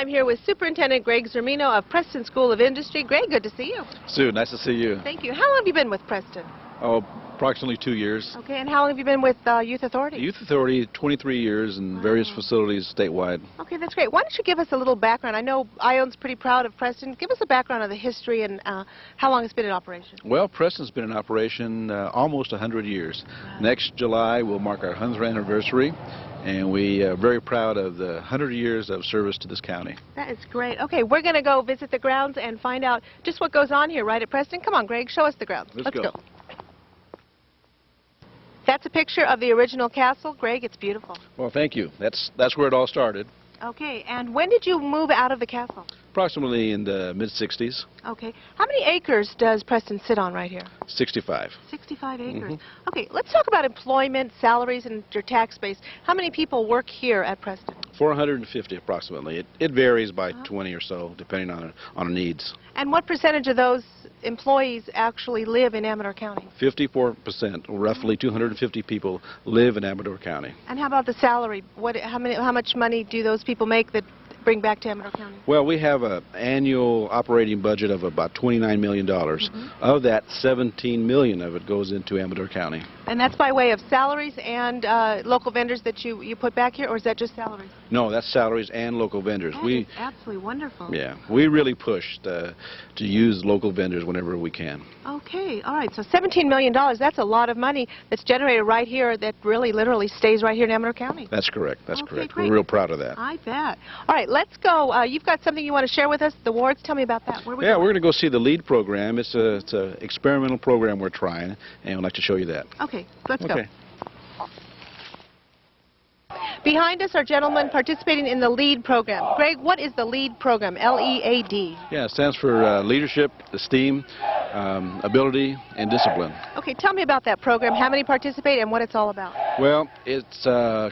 I'm here with Superintendent Greg Zermino of Preston School of Industry. Greg, good to see you. Sue, nice to see you. Thank you. How long have you been with Preston? Oh, approximately 2 years. Okay, and how long have you been with Youth Authority? Youth Authority, 23 years in various facilities statewide. Okay, that's great. Why don't you give us a little background? I know Ione's pretty proud of Preston. Give us a background of the history and how long it's been in operation. Well, Preston's been in operation almost 100 years. Wow. Next July, we'll mark our 100th anniversary, and we are very proud of the 100 years of service to this county. That is great. Okay, we're going to go visit the grounds and find out just what goes on here right at Preston. Come on, Greg, show us the grounds. Let's go. That's a picture of the original castle. Greg, it's beautiful. Well, thank you. That's where it all started. Okay, and when did you move out of the castle? Approximately in the mid-60s. Okay. How many acres does Preston sit on right here? 65. 65 acres. Okay, let's talk about employment, salaries, and your tax base. How many people work here at Preston? 450 approximately. It varies by 20 or so, depending on our needs. And what percentage of those employees actually live in Amador County? 54%, roughly 250 people live in Amador County. And how about the salary? How much money do those people make that bring back to Amador County? Well, we have an annual operating budget of about $29 million. Of that, $17 million of it goes into Amador County. And that's by way of salaries and local vendors that you put back here, or is that just salaries? No, that's salaries and local vendors. That is absolutely wonderful. Yeah, we really pushed to use local vendors whenever we can. Okay, all right, so $17 million, that's a lot of money that's generated right here that really literally stays right here in Amador County. That's correct, that's correct. Great. We're real proud of that. I bet. All right, let's go. You've got something you want to share with us, the wards. Tell me about that. Where are we going? We're going to go see the LEAD program. It's an experimental program we're trying, and I'd like to show you that. Okay, let's go. Behind us are gentlemen participating in the LEAD program. Greg, what is the LEAD program, L-E-A-D? Yeah, it stands for Leadership, Esteem, Ability, and Discipline. Okay, tell me about that program, how many participate, and what it's all about. Well, it's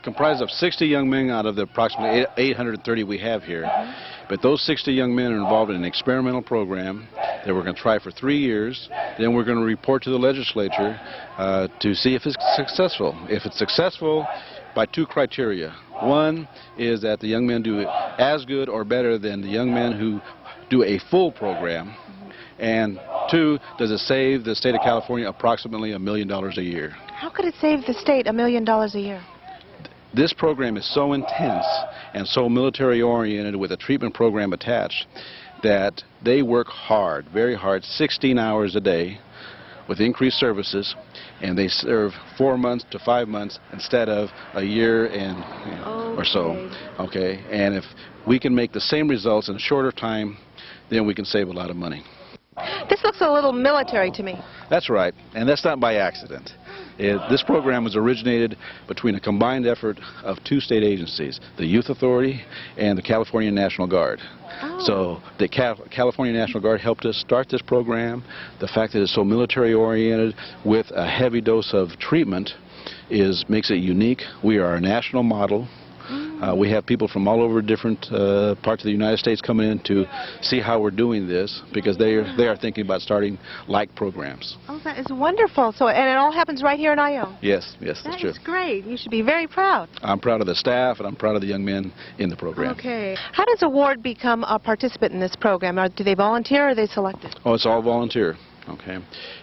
comprised of 60 young men out of the approximately 830 we have here. But those 60 young men are involved in an experimental program that we're going to try for 3 years. Then we're going to report to the legislature to see if it's successful. If it's successful, by 2 criteria. One is that the young men do it as good or better than the young men who do a full program. And 2, does it save the state of California approximately $1 million a year? How could it save the state $1 million a year? This program is so intense and so military-oriented with a treatment program attached that they work hard, very hard, 16 hours a day with increased services, and they serve 4 months to 5 months instead of a year and or so. Okay, and if we can make the same results in a shorter time, then we can save a lot of money. This looks a little military to me. That's right, and that's not by accident. This program was originated between a combined effort of 2 state agencies, the Youth Authority and the California National Guard. So the California National Guard helped us start this program. The fact that it's so military-oriented with a heavy dose of treatment makes it unique. We are a national model. We have people from all over different parts of the United States coming in to see how we're doing this because they are thinking about starting like programs. Oh, that is wonderful. So, and it all happens right here in Ione? Yes, that's true. That is great. You should be very proud. I'm proud of the staff, and I'm proud of the young men in the program. Okay. How does a ward become a participant in this program? Do they volunteer or are they selected? Oh, it's all volunteer. Okay.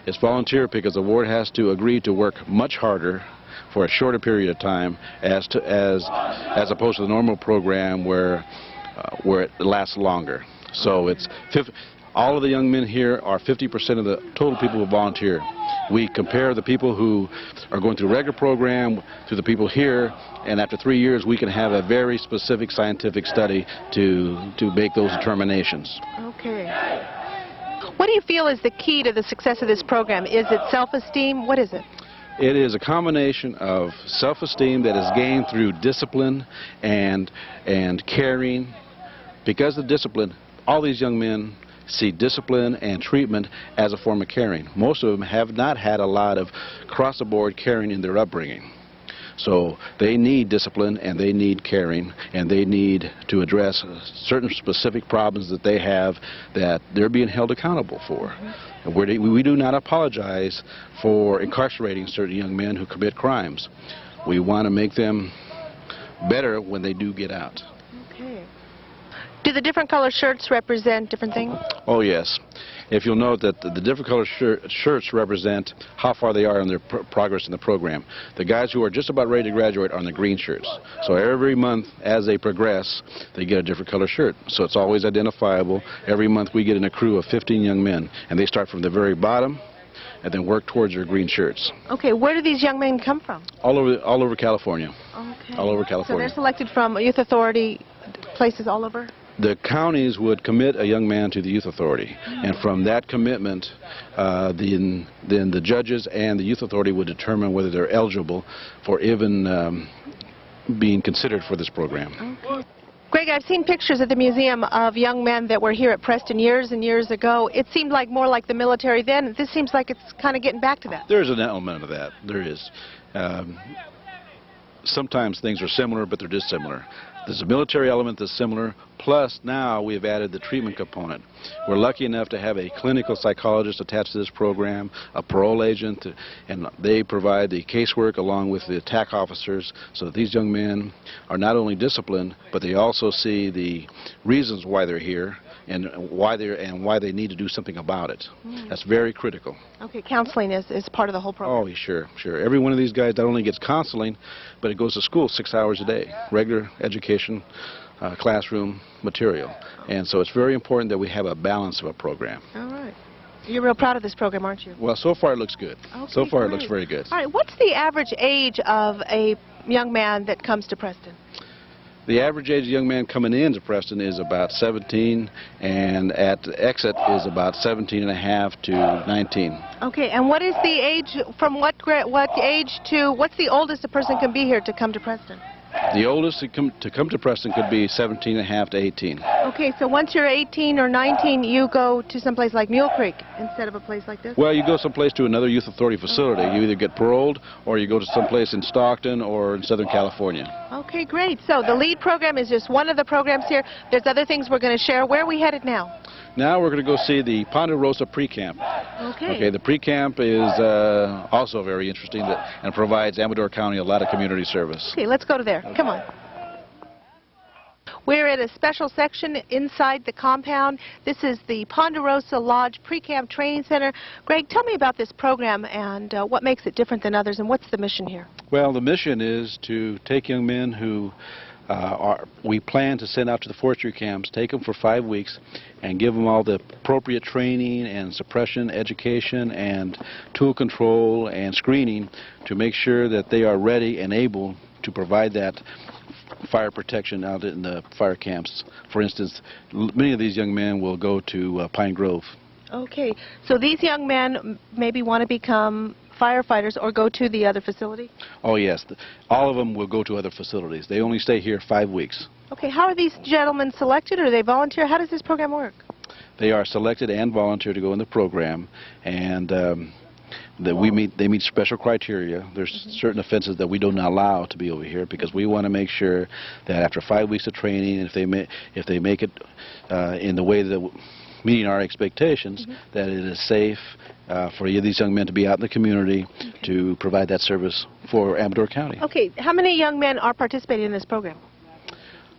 It's volunteer because the ward has to agree to work much harder for a shorter period of time as opposed to the normal program where it lasts longer. So it's all of the young men here are 50% of the total people who volunteer. We compare the people who are going through a regular program to the people here, and after 3 years we can have a very specific scientific study to make those determinations. Okay. What do you feel is the key to the success of this program? Is it self-esteem? What is it? It is a combination of self-esteem that is gained through discipline and caring. Because of discipline, all these young men see discipline and treatment as a form of caring. Most of them have not had a lot of cross-the-board caring in their upbringing. So they need discipline and they need caring and they need to address certain specific problems that they have that they're being held accountable for. And we do not apologize for incarcerating certain young men who commit crimes. We want to make them better when they do get out. Okay. Do the different color shirts represent different things? Oh, yes. If you'll note that the different color shirts represent how far they are in their progress in the program. The guys who are just about ready to graduate are in the green shirts. So every month as they progress, they get a different color shirt. So it's always identifiable. Every month we get in a crew of 15 young men, and they start from the very bottom and then work towards their green shirts. Okay, where do these young men come from? All over California. Okay. All over California. So they're selected from youth authority places all over? The counties would commit a young man to the youth authority, and from that commitment, then the judges and the youth authority would determine whether they're eligible for even being considered for this program. Okay. Greg, I've seen pictures at the museum of young men that were here at Preston years and years ago. It seemed like more like the military then. This seems like it's kind of getting back to that. There's an element of that. There is. Sometimes things are similar, but they're dissimilar. There's a military element that's similar, plus now we've added the treatment component. We're lucky enough to have a clinical psychologist attached to this program, a parole agent, and they provide the casework along with the TAC officers so that these young men are not only disciplined, but they also see the reasons why they're here and why they need to do something about it. That's very critical. Okay, counseling is part of the whole program. Oh, sure, sure. Every one of these guys not only gets counseling, but it goes to school 6 hours a day, regular education, classroom material. And so it's very important that we have a balance of a program. All right. You're real proud of this program, aren't you? Well, so far it looks good. Okay, so far great. It looks very good. All right, what's the average age of a young man that comes to Preston? The average age of young man coming into Preston is about 17, and at the exit is about 17 and a half to 19. Okay, and what is the age, from what age to, what's the oldest a person can be here to come to Preston? The oldest to come to Preston could be 17 and a half to 18. Okay, so once you're 18 or 19, you go to someplace like Mule Creek instead of a place like this? Well, you go someplace to another youth authority facility. You either get paroled or you go to someplace in Stockton or in Southern California. Okay, great. So the LEAD program is just one of the programs here. There's other things we're going to share. Where are we headed now? Now we're going to go see the Ponderosa pre-camp. Okay. Okay, the pre-camp is also very interesting and provides Amador County a lot of community service. Okay, let's go to there. Come on. We're at a special section inside the compound. This is the Ponderosa Lodge Pre-Camp Training Center. Greg, tell me about this program and what makes it different than others, and what's the mission here? Well, the mission is to take young men who we plan to send out to the forestry camps, take them for 5 weeks, and give them all the appropriate training and suppression education and tool control and screening to make sure that they are ready and able to provide that fire protection out in the fire camps. For instance, many of these young men will go to Pine Grove. Okay, so these young men maybe want to become firefighters or go to the other facility? Oh yes, all of them will go to other facilities. They only stay here 5 weeks. Okay, how are these gentlemen selected, or they volunteer? How does this program work? They are selected and volunteer to go in the program, and they meet special criteria. There's certain offenses that we don't allow to be over here because we want to make sure that after 5 weeks of training, if they make it in the way that meeting our expectations, that it is safe for these young men to be out in the community to provide that service for Amador County. Okay, how many young men are participating in this program?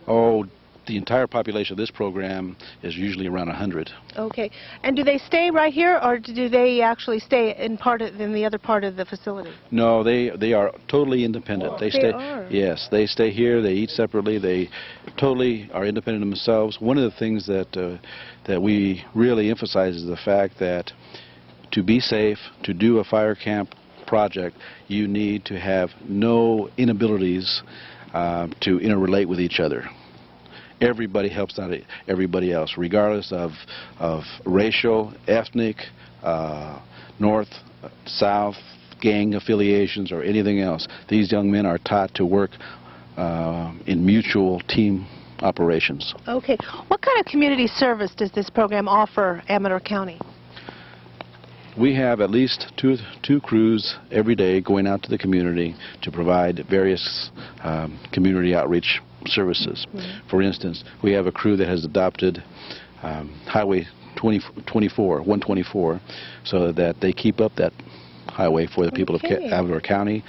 Oh, the entire population of this program is usually around 100. Okay, and do they stay right here, or do they actually stay in the other part of the facility? No, they are totally independent. They are? Yes, they stay here. They eat separately. They totally are independent of themselves. One of the things that we really emphasize is the fact that to be safe, to do a fire camp project, you need to have no inabilities to interrelate with each other. Everybody helps out everybody else, regardless of racial, ethnic, north, south, gang affiliations, or anything else. These young men are taught to work in mutual team operations. Okay. What kind of community service does this program offer Amador County? We have at least two crews every day going out to the community to provide various community outreach services. For instance, we have a crew that has adopted Highway 124, so that they keep up that highway for the people of Amador County.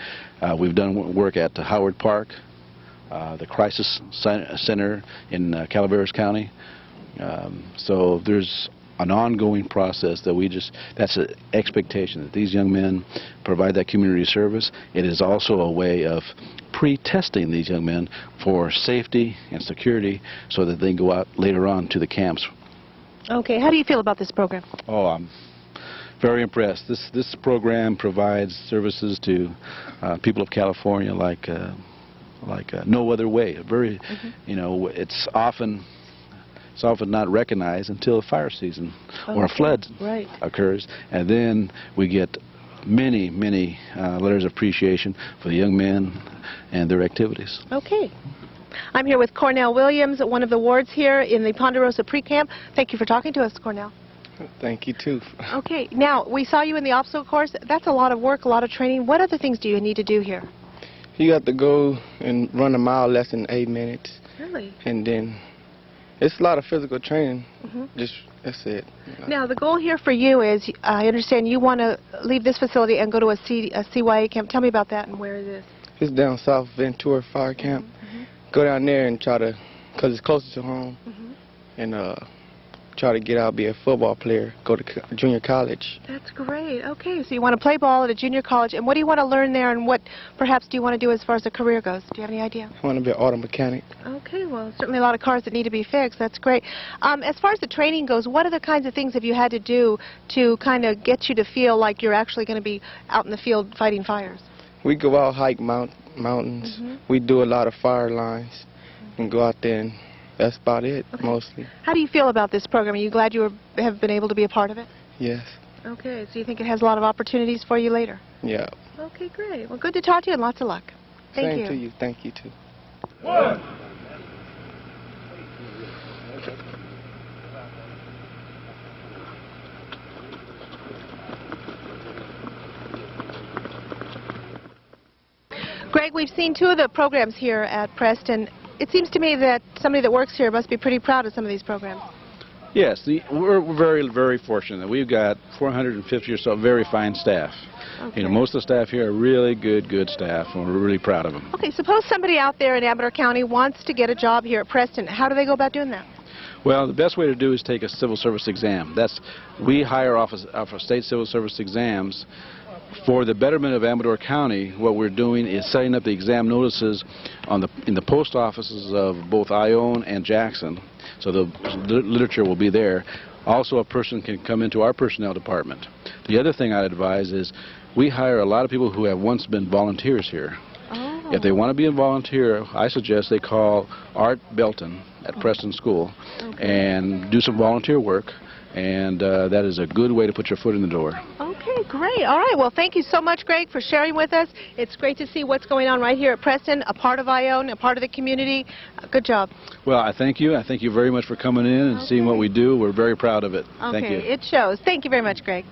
We've done work at Howard Park. the Crisis Center in Calaveras County. So there's an ongoing process that that's an expectation that these young men provide that community service. It is also a way of pre-testing these young men for safety and security so that they go out later on to the camps. Okay, how do you feel about this program? Oh, I'm very impressed. This program provides services to people of California like no other way. Very, you know, it's often not recognized until a fire season or a flood occurs, and then we get many letters of appreciation for the young men and their activities. Okay. I'm here with Cornell Williams, one of the wards here in the Ponderosa pre-camp. Thank you for talking to us, Cornell. Thank you, too. Okay. Now, we saw you in the obstacle course. That's a lot of work, a lot of training. What other things do you need to do here? You got to go and run a mile less than 8 minutes. Really? And then it's a lot of physical training. That's it. Now, the goal here for you is, I understand you want to leave this facility and go to a CYA camp. Tell me about that and where it is. It's down South Ventura Fire Camp. Go down there and try to, because it's closer to home, and try to get out, be a football player, go to junior college. That's great. Okay, so you want to play ball at a junior college, and what do you want to learn there, and what perhaps do you want to do as far as a career goes? Do you have any idea? I want to be an auto mechanic. Okay, well, certainly a lot of cars that need to be fixed. That's great. As far as the training goes, what other kinds of things have you had to do to kind of get you to feel like you're actually going to be out in the field fighting fires? We go out, hike mountains. We do a lot of fire lines and go out there, and that's about it, mostly. How do you feel about this program? Are you glad you have been able to be a part of it? Yes. Okay, so you think it has a lot of opportunities for you later? Yeah. Okay, great. Well, good to talk to you and lots of luck. Thank you. Same to you. Thank you, too. One. Greg, we've seen two of the programs here at Preston. It seems to me that somebody that works here must be pretty proud of some of these programs. Yes, we're very fortunate. We've got 450 or so very fine staff. Okay. You know, most of the staff here are really good staff, and we're really proud of them. Okay, suppose somebody out there in Amador County wants to get a job here at Preston. How do they go about doing that? Well, the best way to do is take a civil service exam. We hire off of state civil service exams. For the betterment of Amador County, what we're doing is setting up the exam notices in the post offices of both Ione and Jackson, so the literature will be there. Also, a person can come into our personnel department. The other thing I'd advise is we hire a lot of people who have once been volunteers here. Oh. If they want to be a volunteer, I suggest they call Art Belton at Preston School and do some volunteer work, and that is a good way to put your foot in the door. Okay, great. All right. Well, thank you so much, Greg, for sharing with us. It's great to see what's going on right here at Preston, a part of Ione, a part of the community. Good job. Well, I thank you. I thank you very much for coming in and seeing what we do. We're very proud of it. Thank you. It shows. Thank you very much, Greg.